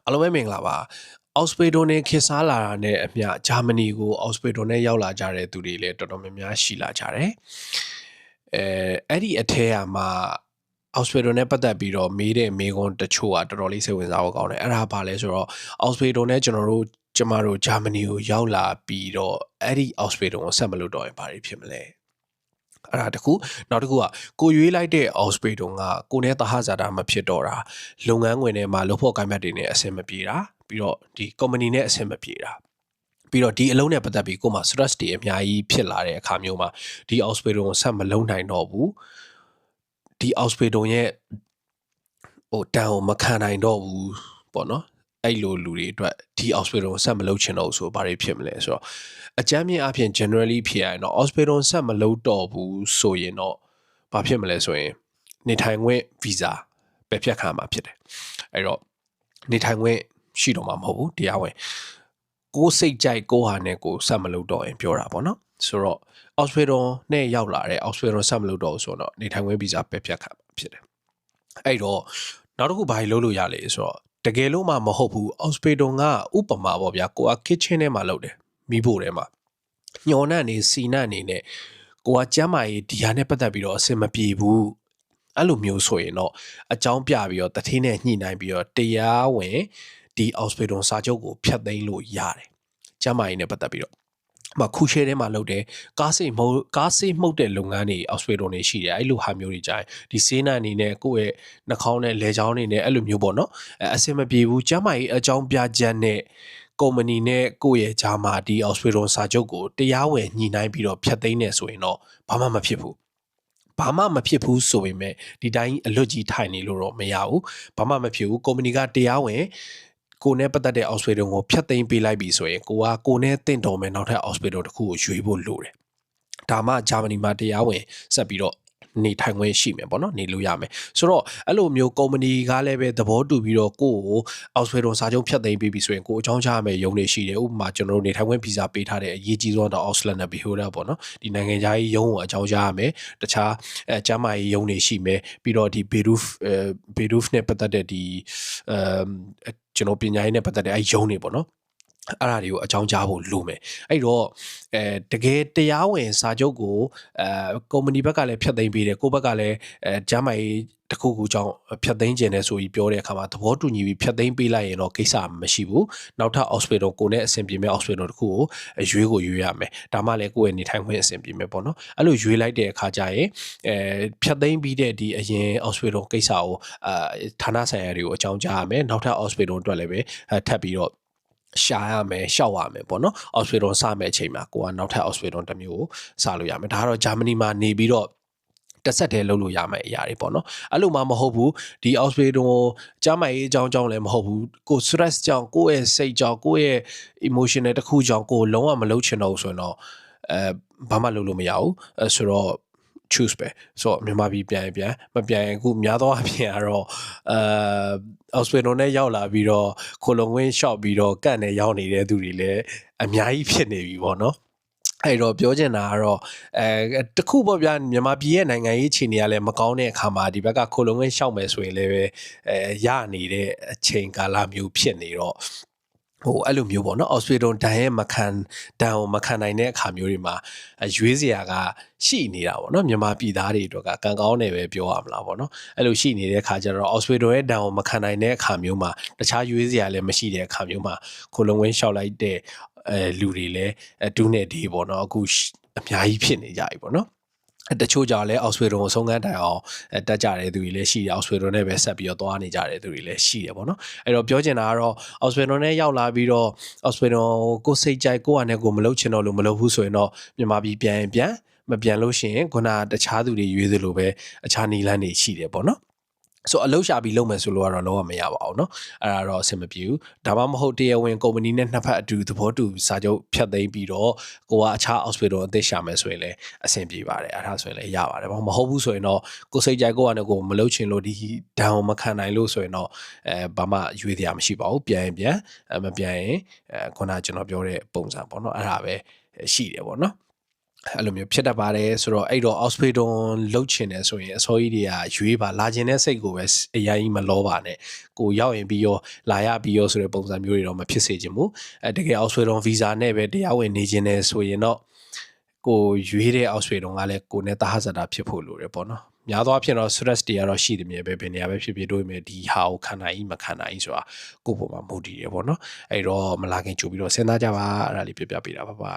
အားလုံးပဲမင်္ဂလာပါအောက်စပေဒိုနဲ့ခေတ်စားလာတာနဲ့အမျှဂျာမနီကိုအောက်စပေဒိုနဲ့ရောက်လာကြတဲ့သူတွေလည်းတော်တော်များများရှိလာကြတယ်အဲ့ဒီအထဲကမှအောက်စပေဒိုနဲ့ပတ်သက်ပြီးတော့မေးတဲ့မေးခွန်းတချို့ကတော်တော်လေးစိတ်ဝင်စားဖို့ကောင်းတယ်အဲ့ဒါပါလဲဆိုတော့အောက်စပေဒိုနဲ့ကျမတို့ဂျာမနီကိုရောက်လာပြီးတော့အဲ့ဒီအောက်စပေဒိုကိုဆက်မလို့တော့ရင်ဘာတွေဖြစ်မလဲအဲ့ဒါတခုနောက်တစ်ခုကကိုရွေးလိုက်တဲ့အောက်စပေဒုံကကိုနဲ့သဟဇာတာမဖြစ်တော့တာလုပ်ငန်းဝင်ထဲမှာလုပ်ဖို့ကိုင်ဘတ်တွေနဲ့အဆင်မပြေတာပြီးတော့ဒီ company နဲ့အဆင်မပြေတာပြီးတော့ဒီအလုံးနဲ့ပတ်သက်ပြီးကိုမှ stress တွေအများကြီးဖြစ်လာတဲ့အခါမျိုးမှာဒီ အောက်စပေဒုံကိုဆက်မလုံးနိုင်တော့ဘူးဒီအောက်စပေဒုံရဲ့တန်ကိုမခံနိုင်တော့ဘူးပေါ့နော်အဲ့လိုလူတွေအတွက်ဒီအောက်စပေဒုံကိုဆက်မလုံးချင်တော့ဆိုဘာတွေဖြစ်မလဲဆိုတော့အကြမ်းမြင့်အဖြစ် generally ဖြစ်ရရင်တော့ hospital ဆက်မလုပ်တော့ဘူးဆိုရင်တော့ဘာဖြစ်မလဲဆိုရင်နေထိုင်ခွင့် visa ပယ်ဖြတ်ခံမှာဖြစ်တယ်အဲ့တော့နေထိုင်ခွင့်ရှိတော့မှာမဟုတ်ဘူးတရားဝင်ကိုစိတ်ကြိုက်ကိုဟာနဲ့ကိုဆက်မလုပ်တော့ရင်ပြောတာပေါ့နော်ဆိုတော့ hospital နဲ့ရောက်လာတဲ့ hospital ဆက်မလုပ်တော့ဆိုတော့နေထိုင်ခွင့် visa ပယ်ဖြတ်ခံမှာဖြစ်တယ်အဲ့တော့နောက်တစ်ခုဘာလို့လုပ်လို့ရလဲဆိုတော့တကယ်လို့မှမဟုတ်ဘူး hospital ကဥပမာပေါ့ဗျာကိုက kitchen ထဲမှာလုပ်တယ်မိဖို့ထဲမှာညော်နှံ့နေစီနှံ့နေနဲ့ကိုကကျမ်းမာရေးဒီဟာနဲ့ပတ်သက်ပြီးတော့အဆင်မပြေဘူးအဲ့လိုမျိုးဆိုရင်တော့အကြောင်းပြပြီးတော့တထင်းနဲ့ညှိနှိုင်းပြီးတော့တရားဝင်ဒီ hospital စာချုပ်ကိုဖျက်သိမ်းလို့ရတယ်ကျမ်းမာရေးနဲ့ပတ်သက်ပြီးတော့ခုရှဲထဲမှာလုပ်တယ်ကားစိတ်မှုတ်တဲ့လုပ်ငန်းတွေ hospital တွေရှိတယ်အဲ့လိုဟာမျိုးတွေကြရင်ဒီဆေးနှံအနေနဲ့ကိုယ့်ရဲ့နှာခေါင်းနဲ့လဲချောင်းတွေနဲ့အဲ့လိုမျိုးပေါ့နော်အဆင်မပြေဘူးကျမ်းမာရေးအကြောင်းပြချက်နဲ့ကုမ္ပဏီနဲ့ကိုယ့်ရဲ့ဂျာမာဒီ hospital စာချုပ်ကိုတရားဝင်ညှိနှိုင်းပြီးတော့ဖျက်သိမ်းနေဆိုရင်တော့ဘာမှမဖြစ်ဘူးဆိုပေမဲ့ဒီတိုင်းအလွတ်ကြီးထိုင်နေလို့တော့မရဘူးဘာမှမဖြစ်ဘူးကုမ္ပဏီကတရားဝင်ကိုနဲ့ပတ်သက်တဲ့ hospital ကိုဖျက်သိမ်းပေးလိုက်ပြီဆိုရင်ကိုနဲ့တင့်တော်မယ်နောက်ထပ် hospital တစ်ခုကိုရွေးဖို့လိုတယ်ဒါမှဂျာမနီမှာတရားဝင်ဆက်ပြီးတော့နေထိုင်ခွင့်ရှိမယ်ပေါ့နော်နေလို့ရမယ်ဆိုတော့အဲ့လိုမျိုးကုမ္ပဏီကလည်းပဲသဘောတူပြီးတော့ကိုကိုအောက်စပေဒုံစာချုပ်ဖြတ်သိမ်းပြီးပြီဆိုရင်ကိုအကြောင်းကြားရမယ်ရုံးတွေရှိတယ်ဥပမာကျွန်တော်တို့နေထိုင်ခွင့်ဗီဇာပေးထားတဲ့အရေးကြီးဆုံးတော့ Ausland နဲ့ Beholder ပေါ့နော်ဒီနိုင်ငံခြားရေးရုံးကိုအကြောင်းကြားရမယ်တခြားကျမ်းမာရေးရုံးတွေရှိမယ်ပြီးတော့ဒီ Beruf နဲ့ပတ်သက်တဲ့ဒီကျွန်တော်ပညာရေးနဲ့ပတ်သက်တဲ့အဲရုံးတွေပေါ့နော်အဲ့ဒါတွေကိုအကြောင်းကြားဖို့လိုမယ်အဲ့တော့တကယ်တရားဝင်စာချုပ်ကိုကုမ္ပဏီဘက်ကလည်းဖြတ်သိမ်းပေးတယ်ကိုယ့်ဘက်ကလည်းဂျာမိုင်တစ်ခုခုကြောင့်ဖြတ်သိမ်းခြင်းနဲ့ဆိုပြီးပြောတဲ့အခါမှာသဘောတူညီပြီးဖြတ်သိမ်းပေးလိုက်ရင်တော့ကိစ္စမရှိဘူးနောက်ထပ် hospital ကိုနဲ့အဆင်ပြေမဲ့ hospital တစ်ခုကိုရွေးရမယ်ဒါမှလည်းကိုယ့်ရဲ့နေထိုင်ခွင့်အဆင်ပြေမယ်ပေါ့နော်အဲ့လိုရွေးလိုက်တဲ့အခါကျရင်ဖြတ်သိမ်းပြီးတဲ့ဒီအရင် hospital ကိစ္စကိုဌာနဆိုင်ရာတွေကိုအကြောင်းကြားရမယ်နောက်ထပ် hospital အတွက်လည်းပဲထပ်ပြီးတော့ရှာရမယ်ရှောက်ရမယ်ပေါ့နော် hospital စမယ့်အချိန်မှာကိုကနောက်ထပ် hospital တစ်မျိုးကိုစလို့ရမယ်ဒါကတော့ဂျာမနီမှာနေပြီးတော့တစ်ဆက်တည်းလုပ်လို့ရမယ့်အရာတွေပေါ့နော်အဲ့လိုမှမဟုတ်ဘူးဒီ hospital ကိုကျန်းမာရေးအကြောင်းလည်းမဟုတ်ဘူးကို stress ကြောင့်ကိုယ့်ရဲ့စိတ်ကြောင့်ကိုယ့်ရဲ့ emotional တစ်ခုကြောင့်ကိုလုံးဝမလုပ်ချင်တော့ဘူးဆိုရင်တော့ဘာမှလုပ်လို့မရဘူးဆိုတော့choose ပဲဆိုတော့မြန်မာပြည်ပြန်မပြန်ရင်အခုများသောအားဖြင့်ကတော့hospital နဲ့ရောက်လာပြီးတော့ခိုလုံခွင့်ရှော့ပြီးတော့ကန့်နဲ့ရောက်နေတဲ့သူတွေလည်းအများကြီးဖြစ်နေပြီပေါ့နော်အဲ့တော့ပြောချင်တာကတော့တခုပေါ့ဗျာမြန်မာပြည်ရဲ့နိုင်ငံရေးအခြေအနေကလည်းမကောင်းတဲ့အခါမှာဒီဘက်ကခိုလုံခွင့်ရှော့မယ်ဆိုရင်လည်းပဲရနေတဲ့အချိန်ကာလမျိုးဖြစ်နေတော့အဲ့လိုမျိုးပေါ့နော် hospital ဒဏ်ကိုမခံနိုင်တဲ့အခါမျိုးတွေမှာရွေးစရာကရှိနေတာပေါ့နော်မြန်မာပြည်သားတွေအတွက်ကကံကောင်းတယ်ပဲပြောရမလားပေါ့နော်အဲ့လိုရှိနေတဲ့အခါကျတော့ hospital ရဲ့ဒဏ်ကိုမခံနိုင်တဲ့အခါမျိုးမှာတခြားရွေးစရာလည်းမရှိတဲ့အခါမျိုးမှာခိုလုံဝင်လျှောက်လိုက်တဲ့လူတွေလည်းဒူးနဲ့ဒီပေါ့နော်အခုအများကြီးဖြစ်နေကြပြီပေါ့နော်တချို့ကြောင့်လည်း hospital ကိုဆုံးခန်းတိုင်အောင်တက်ကြတဲ့သူတွေလည်းရှိတယ် hospital နဲ့ပဲဆက်ပြီးတော့သွားနေကြတဲ့သူတွေလည်းရှိတယ်ပေါ့နော်အဲ့တော့ပြောချင်တာကတော့ hospital နဲ့ရောက်လာပြီးတော့ hospital ကိုစိတ်ကြိုက်ကိုယ့်အနေနဲ့ကိုမလုပ်ချင်တော့လို့မလုပ်ဘူးဆိုရင်တော့မြန်မာပြည်ပြန်မပြန်လို့ရှိရင်ခုနတခြားသူတွေရွေးသလိုပဲအခြားနီလန်းတွေရှိတယ်ပေါ့နော်ဆိုအလုပ်ရှာပြီးလုပ်မယ်ဆိုလို့ကတော့လုံးဝမရပါဘူးเนาะအဲ့ဒါတော့အဆင်မပြေဘူးဒါမှမဟုတ်တရားဝင်ကုမ္ပဏီနဲ့နှစ်ဖက်အတူသဘောတူစာချုပ်ဖြတ်သိမ်းပြီးတော့ကိုကအခြား hospital အသစ်ရှာမယ်ဆိုရင်လည်းအဆင်ပြေပါတယ်အဲ့ဒါဆိုရင်လည်းရပါတယ်မဟုတ်ဘူးဆိုရင်တော့ကိုစိတ်ကြိုက်ကိုကလည်းကိုမလုပ်ချင်လို့ဒီဒဏ်ကိုမခံနိုင်လို့ဆိုရင်တော့ဘာမှရွေးစရာမရှိပါဘူးပြန်မပြန်ရင်ခုနကျွန်တော်ပြောတဲ့ပုံစံပေါ့เนาะအဲ့ဒါပဲရှိတယ်ပေါ့เนาะ အဲ့လိုမျိုးဖြစ်တတ်ပါတယ်ဆိုတော့အဲ့တော့ Auspedon လုတ်ချင်တယ်ဆိုရင်အစောကြီးတွေကရွေးပါလာခြင်းတဲ့စိတ်ကိုပဲအရင်ကြီးမလောပါနဲ့ကိုရောက်ရင်ပြီးရောလာရပြီးရောဆိုတဲ့ပုံစံမျိုးတွေတော့မဖြစ်စေချင်ဘူးတကယ် Auspedon visa နဲ့ပဲတရားဝင်နေခြင်းနဲ့ဆိုရင်တော့ကိုရွေးတဲ့ Auspedon ကလည်းကိုနဲ့တဟဇတာဖြစ်ဖို့လိုတယ်ပေါ့နော်များသောအားဖြင့်တော့ stress တွေကတော့ရှိတယ်မြေပဲဘယ်နေရာပဲဖြစ်ဖြစ်တို့မြေဒီဟာကိုခံနိုင်မခံနိုင်ဆိုတာကိုယ့်ပုံမှာမူတည်ရပေါ့နော်အဲ့တော့မလာခင်ကြိုပြီးတော့စဉ်းစားကြပါအဲ့ဒါလေးပြပြပေးတာပါ